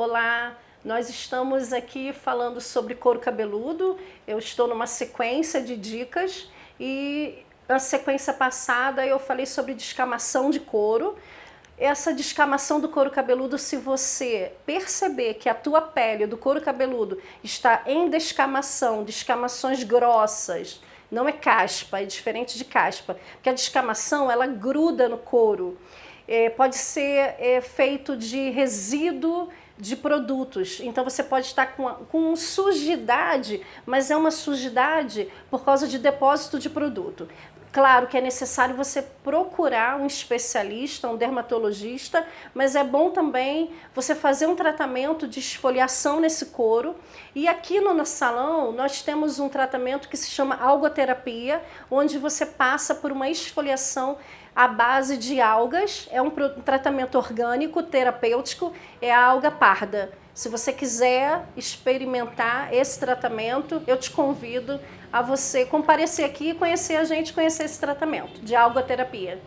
Olá, nós estamos aqui falando sobre couro cabeludo. Eu estou numa sequência de dicas e na sequência passada eu falei sobre descamação de couro. Essa descamação do couro cabeludo, se você perceber que a tua pele do couro cabeludo está em descamação, descamações grossas, não é caspa, é diferente de caspa, porque a descamação ela gruda no couro. Pode ser feito de resíduo de produtos, então você pode estar com sujidade, mas é uma sujidade por causa de depósito de produto. Claro que é necessário você procurar um especialista, um dermatologista, mas é bom também você fazer um tratamento de esfoliação nesse couro. E aqui no nosso salão nós temos um tratamento que se chama algoterapia, onde você passa por uma esfoliação à base de algas. É um tratamento orgânico, terapêutico, é a alga parda. Se você quiser experimentar esse tratamento, eu te convido a você comparecer aqui e conhecer a gente, conhecer esse tratamento de algoterapia.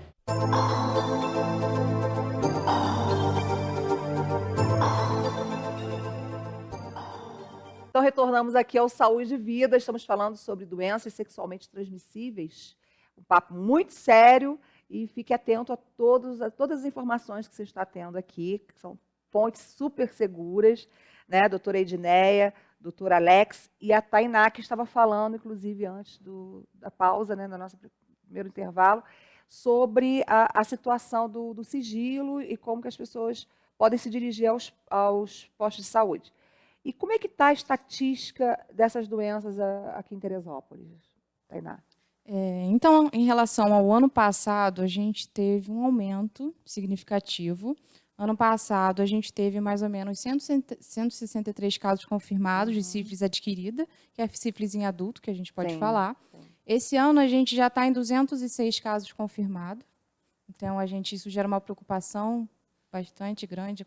Então, retornamos aqui ao Saúde e Vida. Estamos falando sobre doenças sexualmente transmissíveis. Um papo muito sério e fique atento a todas as informações que você está tendo aqui, que são fontes super seguras, né? Doutora Edneia, doutor Alex e a Tainá, que estava falando, inclusive, antes da pausa, né, no nosso primeiro intervalo, sobre a situação do sigilo e como que as pessoas podem se dirigir aos postos de saúde. E como é que está a estatística dessas doenças aqui em Teresópolis, Tainá? Então, em relação ao ano passado, a gente teve um aumento significativo. Ano passado, a gente teve mais ou menos 163 casos confirmados de sífilis adquirida, que é a sífilis em adulto, que a gente pode falar. Sim. Esse ano, a gente já está em 206 casos confirmados. Então, isso gera uma preocupação bastante grande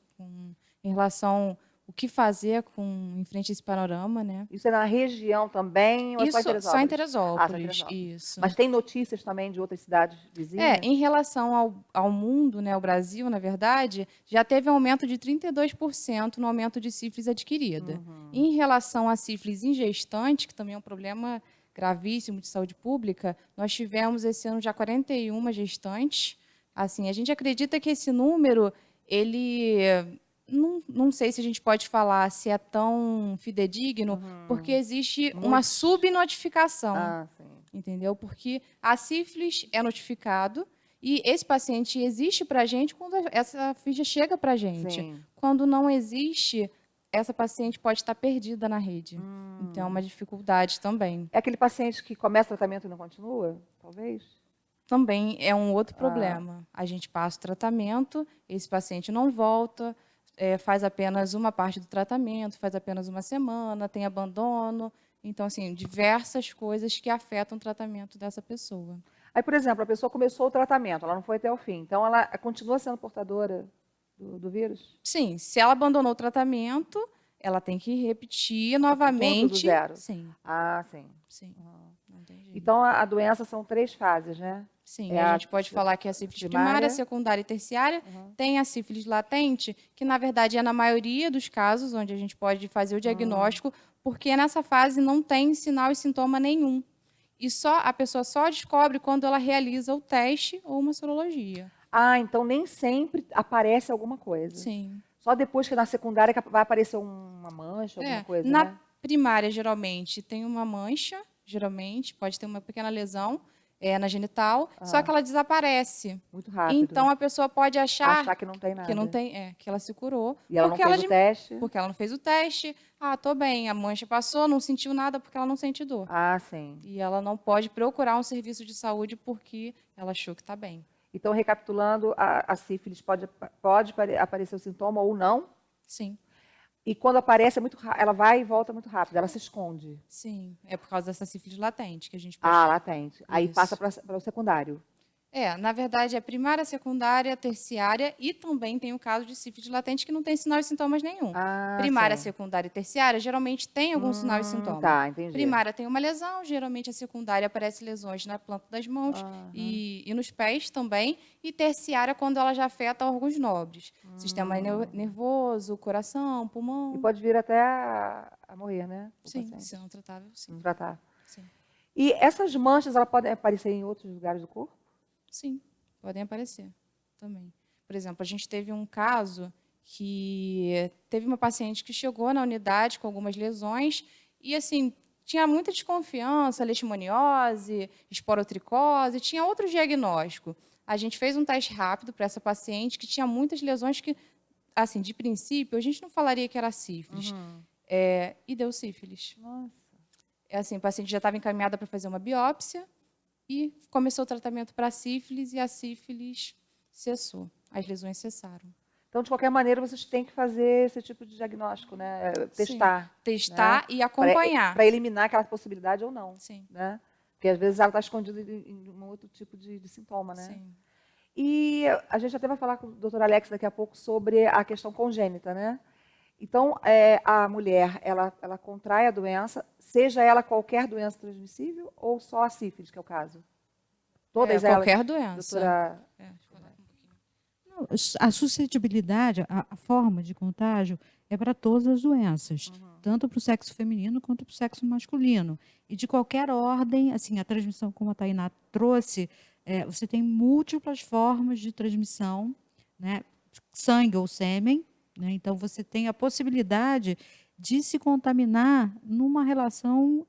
em relação o que fazer em frente a esse panorama, né? Isso é na região também ou isso, só em Teresópolis? Só em Teresópolis, só em Teresópolis. Isso. Mas tem notícias também de outras cidades vizinhas? Em relação ao mundo, né, ao Brasil, na verdade, já teve um aumento de 32% no aumento de sífilis adquirida. Em relação à sífilis em gestante, que também é um problema gravíssimo de saúde pública, nós tivemos esse ano já 41 gestantes. Assim, a gente acredita que esse número, ele... Não sei se a gente pode falar se é tão fidedigno, porque existe uma subnotificação, entendeu? Porque a sífilis é notificado e esse paciente existe para a gente quando essa ficha chega para a gente. Sim. Quando não existe, essa paciente pode estar perdida na rede. Então, é uma dificuldade também. É aquele paciente que começa o tratamento e não continua, talvez? Também é um outro problema. A gente passa o tratamento, esse paciente não volta, faz apenas uma parte do tratamento, faz apenas uma semana, tem abandono. Então, assim, diversas coisas que afetam o tratamento dessa pessoa. Aí, por exemplo, a pessoa começou o tratamento, ela não foi até o fim, então ela continua sendo portadora do vírus? Sim, se ela abandonou o tratamento, ela tem que repetir novamente. Tudo do zero? Sim. Ah, sim. Sim. Não tem jeito. Então, a doença são 3 fases, né? Sim, a gente pode falar que é a sífilis primária, secundária e terciária. Tem a sífilis latente, que na verdade é na maioria dos casos onde a gente pode fazer o diagnóstico, porque nessa fase não tem sinal e sintoma nenhum. E a pessoa só descobre quando ela realiza o teste ou uma sorologia. Ah, então nem sempre aparece alguma coisa. Sim. Só depois que na secundária vai aparecer uma mancha, alguma coisa, na né? primária, geralmente, tem uma mancha, pode ter uma pequena lesão, na genital, só que ela desaparece. Muito rápido. Então, a pessoa pode achar que não tem nada. Que ela se curou. E ela não fez o teste? Porque ela não fez o teste. Ah, tô bem, a mancha passou, não sentiu nada porque ela não sente dor. Ah, sim. E ela não pode procurar um serviço de saúde porque ela achou que está bem. Então, recapitulando, a sífilis pode aparecer o sintoma ou não? Sim. E quando aparece, ela vai e volta muito rápido, ela se esconde. Sim, é por causa dessa sífilis latente que a gente pode... Ah, latente. Aí passa para o secundário. Na verdade, é primária, secundária, terciária e também tem o caso de sífilis latente que não tem sinal e sintomas nenhum. Primária, Sim. secundária e terciária geralmente tem algum sinal e sintoma. Tá, entendi. Primária tem uma lesão, geralmente a secundária aparece lesões na planta das mãos e nos pés também. E terciária quando ela já afeta órgãos nobres. Sistema nervoso, coração, E pulmão. pode vir até a morrer, né? O Sim, paciente. se não tratável, sim. Não tratar. Sim. E essas manchas, elas podem aparecer em outros lugares do corpo? Sim, podem aparecer também. Por exemplo, a gente teve um caso que teve uma paciente que chegou na unidade com algumas lesões e, assim, tinha muita desconfiança, leishmaniose, esporotricose, tinha outro diagnóstico. A gente fez um teste rápido para essa paciente que tinha muitas lesões que, assim, de princípio, a gente não falaria que era sífilis. E deu sífilis. Nossa. Assim, a paciente já estava encaminhada para fazer uma biópsia, e começou o tratamento para sífilis e a sífilis cessou. As lesões cessaram. Então, de qualquer maneira, vocês têm que fazer esse tipo de diagnóstico, né? Testar. Sim. Testar e acompanhar. Para eliminar aquela possibilidade ou não. Sim. Né? Porque às vezes ela está escondida em um outro tipo de sintoma, né? Sim. E a gente até vai falar com o doutor Alex daqui a pouco sobre a questão congênita, né? Então, a mulher, ela contrai a doença, seja ela qualquer doença transmissível ou só a sífilis, que é o caso? Todas elas? Qualquer doença. Doutora... Não, a suscetibilidade, a forma de contágio é para todas as doenças, tanto para o sexo feminino quanto para o sexo masculino. E de qualquer ordem, assim, a transmissão, como a Tainá trouxe, você tem múltiplas formas de transmissão, né? Sangue ou sêmen, né? Então, você tem a possibilidade de se contaminar numa relação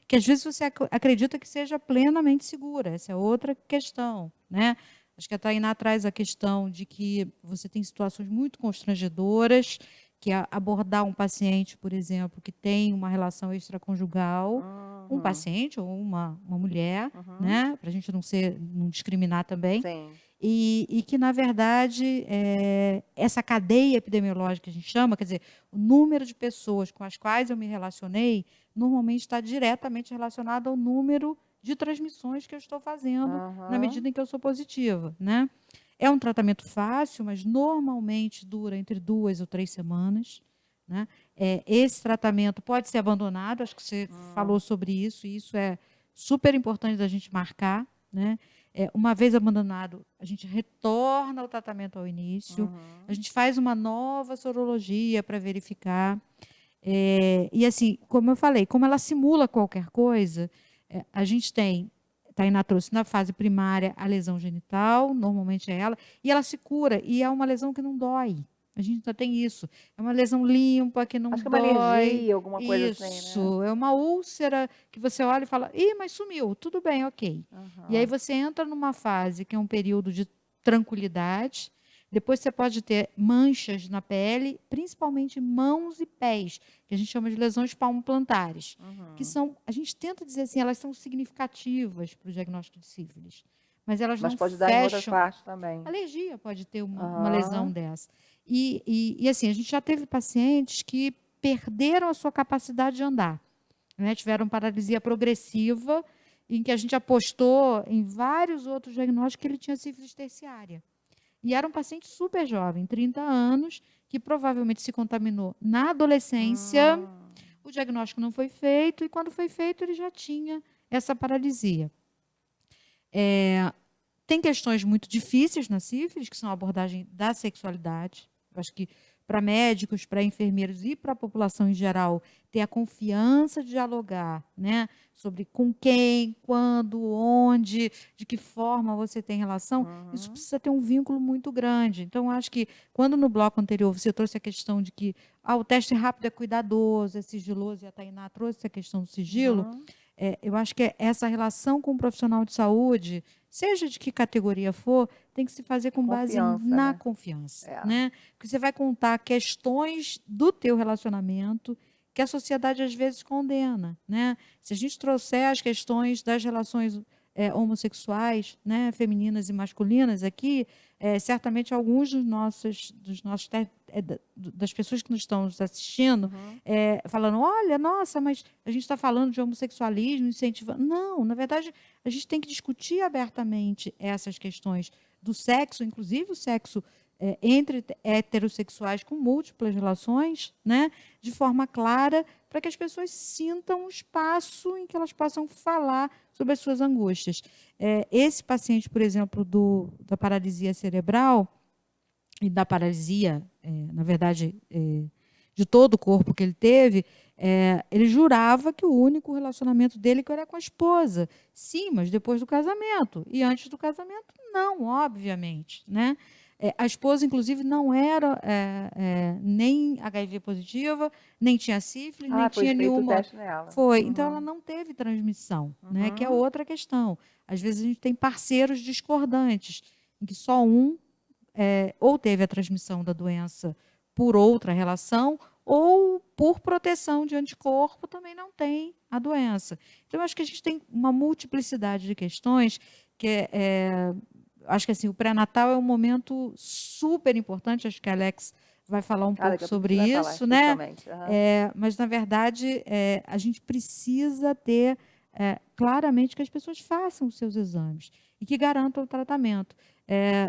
que, às vezes, você acredita que seja plenamente segura. Essa é outra questão, né? Acho que a Tainá traz a questão de que você tem situações muito constrangedoras, que é abordar um paciente, por exemplo, que tem uma relação extraconjugal, um paciente ou uma mulher, né? Para a gente não discriminar também. Sim. E que, na verdade, essa cadeia epidemiológica que a gente chama, quer dizer, o número de pessoas com as quais eu me relacionei, normalmente está diretamente relacionado ao número de transmissões que eu estou fazendo na medida em que eu sou positiva, né? É um tratamento fácil, mas normalmente dura entre 2 ou 3 semanas, né? Esse tratamento pode ser abandonado, acho que você falou sobre isso, e isso é super importante da gente marcar, né? Uma vez abandonado, a gente retorna o tratamento ao início, a gente faz uma nova sorologia para verificar. E assim, como eu falei, como ela simula qualquer coisa, a gente tem, Tainá trouxe na fase primária a lesão genital, normalmente é ela, e ela se cura, e é uma lesão que não dói. A gente ainda tem isso. É uma lesão limpa, que não Acho que é dói. uma alergia, alguma coisa assim, né? Isso, é uma úlcera que você olha e fala, ih, mas sumiu, tudo bem, ok. E aí você entra numa fase que é um período de tranquilidade, depois você pode ter manchas na pele, principalmente mãos e pés, que a gente chama de lesões palmoplantares, que são, a gente tenta dizer assim, elas são significativas para o diagnóstico de sífilis, mas elas não pode dar em outras fecham. partes também. Alergia pode ter uma lesão dessa. E assim, a gente já teve pacientes que perderam a sua capacidade de andar, né? Tiveram paralisia progressiva, em que a gente apostou em vários outros diagnósticos que ele tinha sífilis terciária. E era um paciente super jovem, 30 anos, que provavelmente se contaminou na adolescência. O diagnóstico não foi feito, e quando foi feito, ele já tinha essa paralisia. Tem questões muito difíceis na sífilis, que são a abordagem da sexualidade. Eu acho que para médicos, para enfermeiros e para a população em geral, ter a confiança de dialogar, né, sobre com quem, quando, onde, de que forma você tem relação, isso precisa ter um vínculo muito grande. Então, acho que quando no bloco anterior você trouxe a questão de que o teste rápido é cuidadoso, é sigiloso, e a Tainá trouxe a questão do sigilo, eu acho que essa relação com o profissional de saúde, seja de que categoria for, tem que se fazer com base na confiança, né? Porque você vai contar questões do teu relacionamento que a sociedade às vezes condena, né? Se a gente trouxer as questões das relações homossexuais, né, femininas e masculinas aqui, certamente alguns das pessoas que nos estão nos assistindo, falando, olha, nossa, mas a gente está falando de homossexualismo, incentivando. Não, na verdade, a gente tem que discutir abertamente essas questões do sexo, inclusive o sexo entre heterossexuais com múltiplas relações, né, de forma clara, para que as pessoas sintam um espaço em que elas possam falar sobre as suas angústias. Esse paciente, por exemplo, da paralisia cerebral e da paralisia, na verdade, de todo o corpo que ele teve, ele jurava que o único relacionamento dele era com a esposa. Sim, mas depois do casamento. E antes do casamento, não, obviamente, né? A esposa, inclusive, não era nem HIV positiva, nem tinha sífilis, nem Foi tinha feito o nenhuma. teste nela. Foi. Então, ela não teve transmissão, né? Que é outra questão. Às vezes, a gente tem parceiros discordantes, em que só um ou teve a transmissão da doença por outra relação, ou por proteção de anticorpo também não tem a doença. Então, eu acho que a gente tem uma multiplicidade de questões que acho que assim, o pré-natal é um momento super importante, acho que a Alex vai falar um pouco sobre isso, né? Mas, na verdade, a gente precisa ter claramente que as pessoas façam os seus exames e que garantam o tratamento.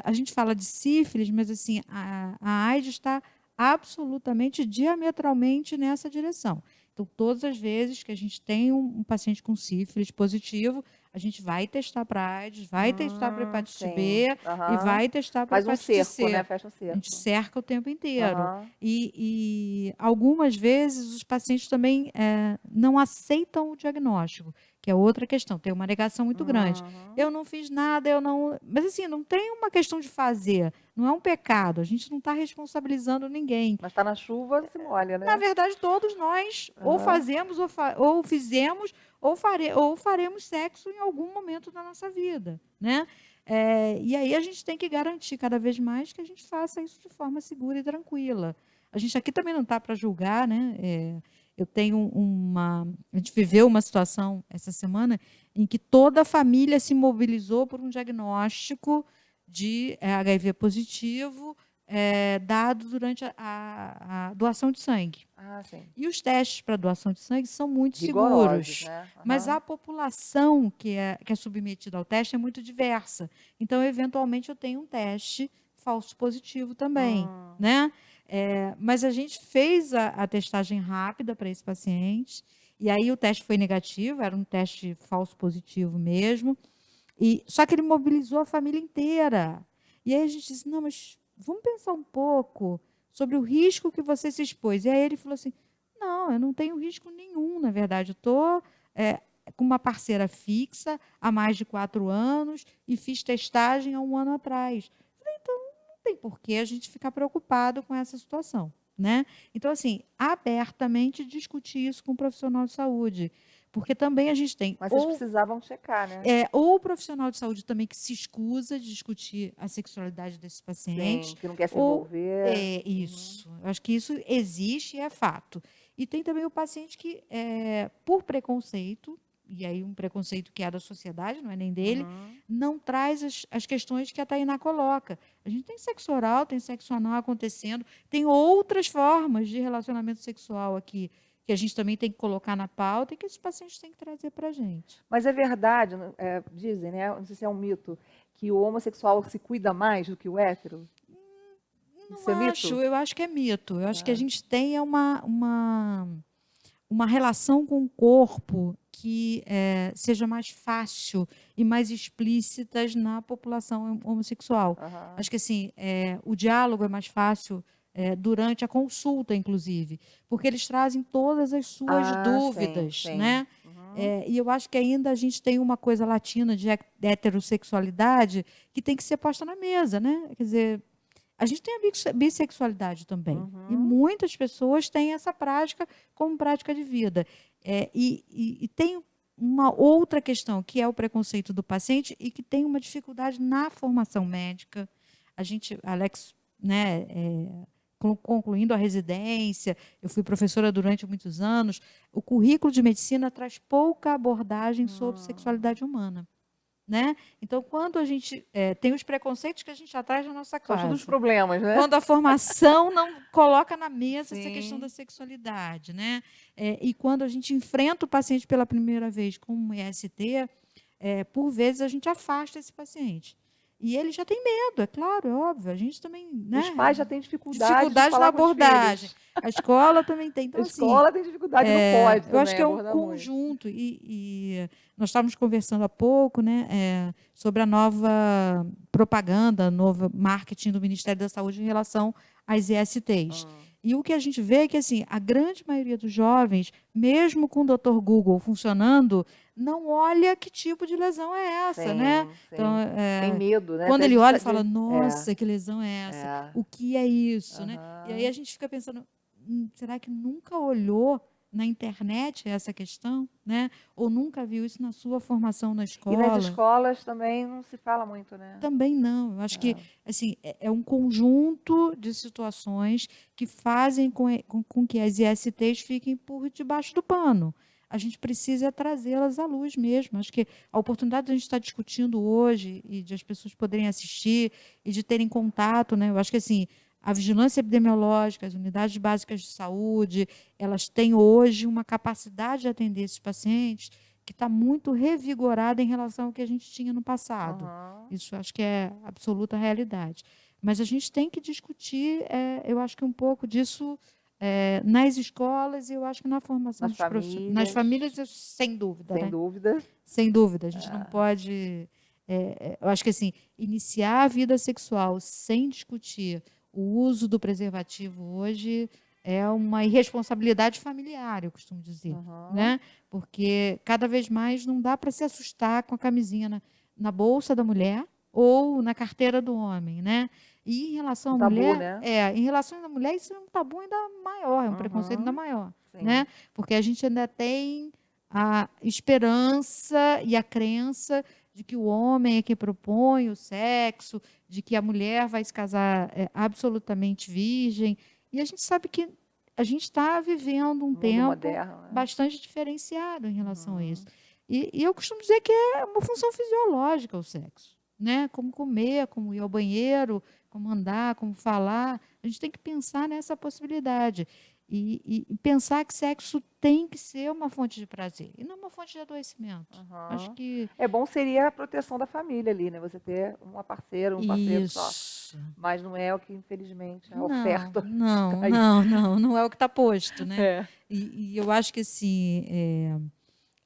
A gente fala de sífilis, mas assim, a AIDS está absolutamente, diametralmente nessa direção. Então, todas as vezes que a gente tem um paciente com sífilis positivo, a gente vai testar para AIDS, vai testar para hepatite B e vai testar para hepatite C. Né? Fecha um cerco. A gente cerca o tempo inteiro. E algumas vezes os pacientes também não aceitam o diagnóstico, que é outra questão, tem uma negação muito grande. Eu não fiz nada, eu não... Mas assim, não tem uma questão de fazer, não é um pecado, a gente não está responsabilizando ninguém. Mas está na chuva, se molha, né? Na verdade, todos nós ou fazemos, ou fizemos, ou faremos sexo em algum momento da nossa vida, né? E aí a gente tem que garantir cada vez mais que a gente faça isso de forma segura e tranquila. A gente aqui também não está para julgar, né? Eu tenho a gente viveu uma situação essa semana em que toda a família se mobilizou por um diagnóstico de HIV positivo dado durante a doação de sangue. Sim. E os testes para doação de sangue são muito rigorosos, seguros, né? mas a população que é submetida ao teste é muito diversa. Então, eventualmente, eu tenho um teste falso positivo também, né? Mas a gente fez a testagem rápida para esse paciente, e aí o teste foi negativo, era um teste falso positivo mesmo, só que ele mobilizou a família inteira. E aí a gente disse, não, mas vamos pensar um pouco sobre o risco que você se expôs. E aí ele falou assim, não, eu não tenho risco nenhum, na verdade, eu estou com uma parceira fixa há mais de 4 anos e fiz testagem há 1 ano atrás. Falei, então, não tem por que a gente ficar preocupado com essa situação, né? Então, assim, abertamente discutir isso com um profissional de saúde, porque também a gente tem... Mas vocês precisavam checar, né? Ou o profissional de saúde também que se escusa de discutir a sexualidade desse paciente. Sim, que não quer se envolver. Isso. Eu acho que isso existe e é fato. E tem também o paciente que, por preconceito, e aí um preconceito que é da sociedade, não é nem dele, não traz as questões que a Tainá coloca. A gente tem sexo oral, tem sexo anal acontecendo, tem outras formas de relacionamento sexual aqui, que a gente também tem que colocar na pauta e que esses pacientes têm que trazer para a gente. Mas é verdade, dizem, né? Não sei se é um mito, que o homossexual se cuida mais do que o hétero? Não acho, eu acho que é mito. Eu acho que a gente tem uma relação com o corpo que seja mais fácil e mais explícitas na população homossexual. Acho que assim, o diálogo é mais fácil durante a consulta, inclusive, porque eles trazem todas as suas dúvidas, sim. né? E eu acho que ainda a gente tem uma coisa latina de heterossexualidade que tem que ser posta na mesa, né? Quer dizer, a gente tem a bissexualidade também. E muitas pessoas têm essa prática como prática de vida. E tem uma outra questão, que é o preconceito do paciente e que tem uma dificuldade na formação médica. Alex, né, concluindo a residência, eu fui professora durante muitos anos, o currículo de medicina traz pouca abordagem sobre sexualidade humana. né? Então, quando a gente tem os preconceitos que a gente já traz na nossa São todos os casa, problemas, né? quando a formação não coloca na mesa essa Sim. questão da sexualidade, né? E quando a gente enfrenta o paciente pela primeira vez com um IST, por vezes a gente afasta esse paciente. E ele já tem medo, é claro, é óbvio. A gente também, né? Os pais já têm dificuldade de Dificuldade na falar com os abordagem. filhos. A escola também tem. Então, A assim, escola tem dificuldade, não pode eu acho também que é um abordar muito. conjunto. E nós estávamos conversando há pouco, né, sobre a nova propaganda, novo marketing do Ministério da Saúde em relação às ISTs. E o que a gente vê é que, assim, a grande maioria dos jovens, mesmo com o Dr. Google funcionando, não olha que tipo de lesão é essa, Sim, né? sim. Então, Tem medo, né? quando Até ele de olha e sa- fala, de- nossa, que lesão é essa? O que é isso, né? E aí a gente fica pensando, será que nunca olhou na internet essa questão, né? Ou nunca viu isso na sua formação na E escola? nas escolas também não se fala muito, né? Também não. Eu acho que assim, é um conjunto de situações que fazem com que as ISTs fiquem por debaixo do pano. A gente precisa trazê-las à luz mesmo. Acho que a oportunidade de a gente estar discutindo hoje e de as pessoas poderem assistir e de terem contato, né? Eu acho que assim, a vigilância epidemiológica, as unidades básicas de saúde, elas têm hoje uma capacidade de atender esses pacientes que está muito revigorada em relação ao que a gente tinha no passado. Isso acho que é absoluta realidade. Mas a gente tem que discutir, eu acho que um pouco disso nas escolas e eu acho que na formação Nas dos profissionais. famílias. Nas famílias, sem dúvida. Sem né? dúvida. Sem dúvida. A gente não pode. Eu acho que assim, iniciar a vida sexual sem discutir o uso do preservativo hoje é uma irresponsabilidade familiar, eu costumo dizer, né? Porque cada vez mais não dá para se assustar com a camisinha na bolsa da mulher ou na carteira do homem, né? E em relação à tabu, mulher, né? em relação à mulher, isso é um tabu ainda maior, é um preconceito ainda maior, Sim. né? Porque a gente ainda tem a esperança e a crença de que o homem é que propõe o sexo, de que a mulher vai se casar absolutamente virgem. E a gente sabe que a gente está vivendo um Mundo tempo moderno, né? bastante diferenciado em relação a isso. E eu costumo dizer que é uma função fisiológica o sexo, né? Como comer, como ir ao banheiro, como andar, como falar. A gente tem que pensar nessa possibilidade. E pensar que sexo tem que ser uma fonte de prazer e não uma fonte de adoecimento. Acho que É bom seria a proteção da família ali, né? Você ter uma parceira, um parceiro só. isso. Mas não é o que, infelizmente, a Não, oferta. não, tá aí. não é o que está posto, né? É. E eu acho que assim,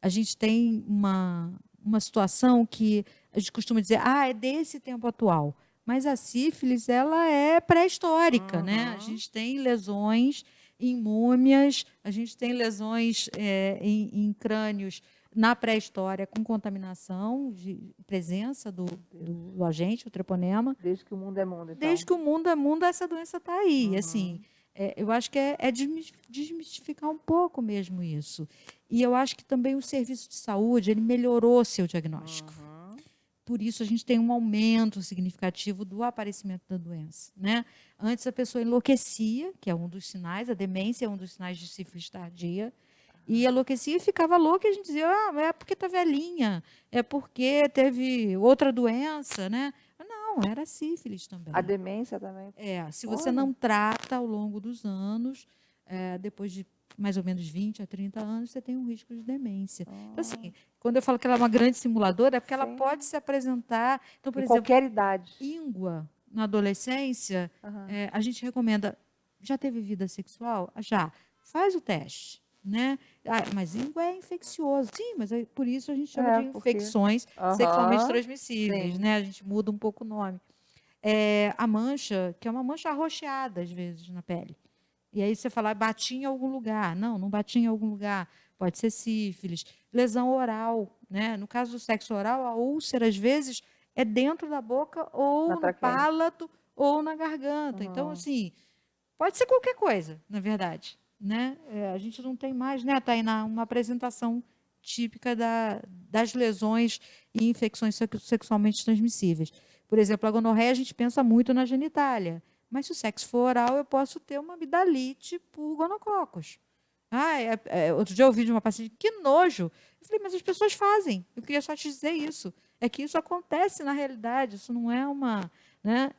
a gente tem uma situação que a gente costuma dizer, é desse tempo atual. Mas a sífilis, ela é pré-histórica, né? A gente tem lesões em múmias, a gente tem lesões em crânios na pré-história com contaminação, de presença do agente, o treponema. Desde que o mundo é mundo, então. Desde que o mundo é mundo, essa doença está aí. Assim, eu acho que é desmistificar um pouco mesmo isso. E eu acho que também o serviço de saúde ele melhorou seu diagnóstico. Por isso, a gente tem um aumento significativo do aparecimento da doença, né? Antes, a pessoa enlouquecia, que é um dos sinais, a demência é um dos sinais de sífilis tardia, e enlouquecia e ficava louca, e a gente dizia, é porque está velhinha, é porque teve outra doença, né? Não, era sífilis também. A demência também. Se você não trata ao longo dos anos, depois de mais ou menos 20 a 30 anos, você tem um risco de demência. Então, assim, quando eu falo que ela é uma grande simuladora, é porque ela pode se apresentar. Então, por exemplo, qualquer idade. íngua na adolescência, a gente recomenda. Já teve vida sexual? Já. Faz o teste. Né? Mas íngua é infeccioso. Sim, mas por isso a gente chama de infecções sexualmente transmissíveis. Né? A gente muda um pouco o nome. A mancha, que é uma mancha arroxeada, às vezes, na pele. E aí você fala, bati em algum lugar. Não bati em algum lugar. Pode ser sífilis. Lesão oral. Né? No caso do sexo oral, a úlcera, às vezes, é dentro da boca, ou no palato, ou na garganta. Então, assim, pode ser qualquer coisa, na verdade. Né? A gente não tem mais, né, Tainá, uma apresentação típica das lesões e infecções sexualmente transmissíveis. Por exemplo, a gonorreia, a gente pensa muito na genitália. Mas se o sexo for oral, eu posso ter uma amidalite por gonococos. Outro dia eu ouvi de uma paciente, que nojo. Eu falei, mas as pessoas fazem. Eu queria só te dizer isso. É que isso acontece na realidade, isso não é uma... Né?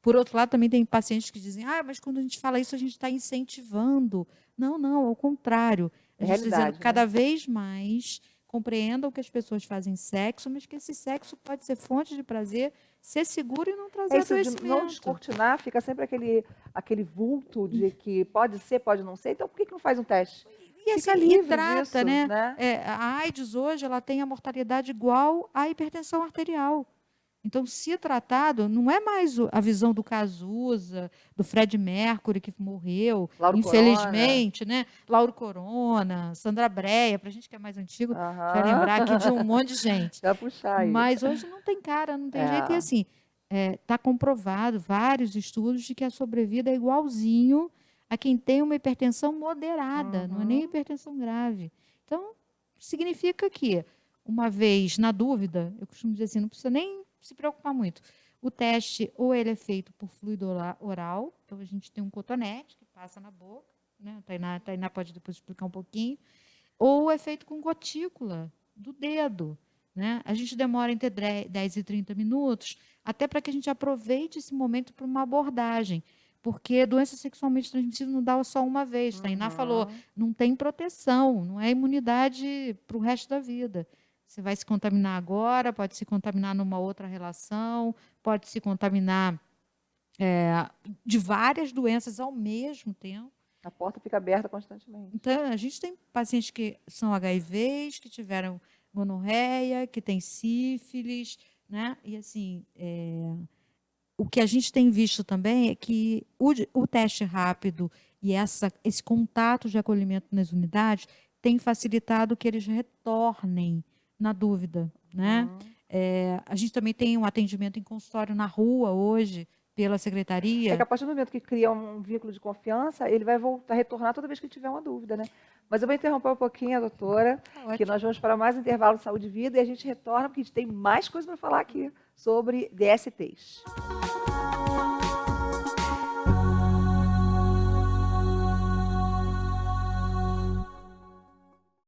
Por outro lado, também tem pacientes que dizem, mas quando a gente fala isso, a gente está incentivando. Não, ao contrário. A gente está dizendo cada vez mais compreendam que as pessoas fazem sexo, mas que esse sexo pode ser fonte de prazer, ser seguro e não trazer adoecimento. Não descortinar, fica sempre aquele vulto de que pode ser, pode não ser, então por que não faz um teste? E assim, e trata, disso, né? A AIDS hoje ela tem a mortalidade igual à hipertensão arterial. Então, se tratado, não é mais a visão do Cazuza, do Fred Mercury, que morreu, Lauro infelizmente, Corona. Né? Lauro Corona, Sandra Breia, para a gente que é mais antigo, vai lembrar aqui de um monte de gente. Já puxar aí. Mas hoje não tem cara, não tem jeito. E assim, está comprovado, vários estudos, de que a sobrevida é igualzinho a quem tem uma hipertensão moderada, não é nem hipertensão grave. Então, significa que, uma vez na dúvida, eu costumo dizer assim, não precisa nem se preocupar muito. O teste, ou ele é feito por fluido oral, então a gente tem um cotonete que passa na boca, né? A Tainá pode depois explicar um pouquinho, ou é feito com gotícula do dedo, né? A gente demora entre 10 e 30 minutos, até para que a gente aproveite esse momento para uma abordagem, porque doença sexualmente transmissível não dá só uma vez. Tainá falou, não tem proteção, não é imunidade para o resto da vida. Você vai se contaminar agora, pode se contaminar numa outra relação, pode se contaminar de várias doenças ao mesmo tempo. A porta fica aberta constantemente. Então, a gente tem pacientes que são HIVs, que tiveram gonorreia, que têm sífilis, né? E assim, o que a gente tem visto também é que o teste rápido e esse contato de acolhimento nas unidades tem facilitado que eles retornem na dúvida, né? A gente também tem um atendimento em consultório na rua hoje, pela secretaria. É que a partir do momento que cria um vínculo de confiança, ele vai voltar a retornar toda vez que tiver uma dúvida, né? Mas eu vou interromper um pouquinho a doutora, que nós vamos para mais intervalo de saúde e vida, e a gente retorna, porque a gente tem mais coisa para falar aqui sobre DSTs.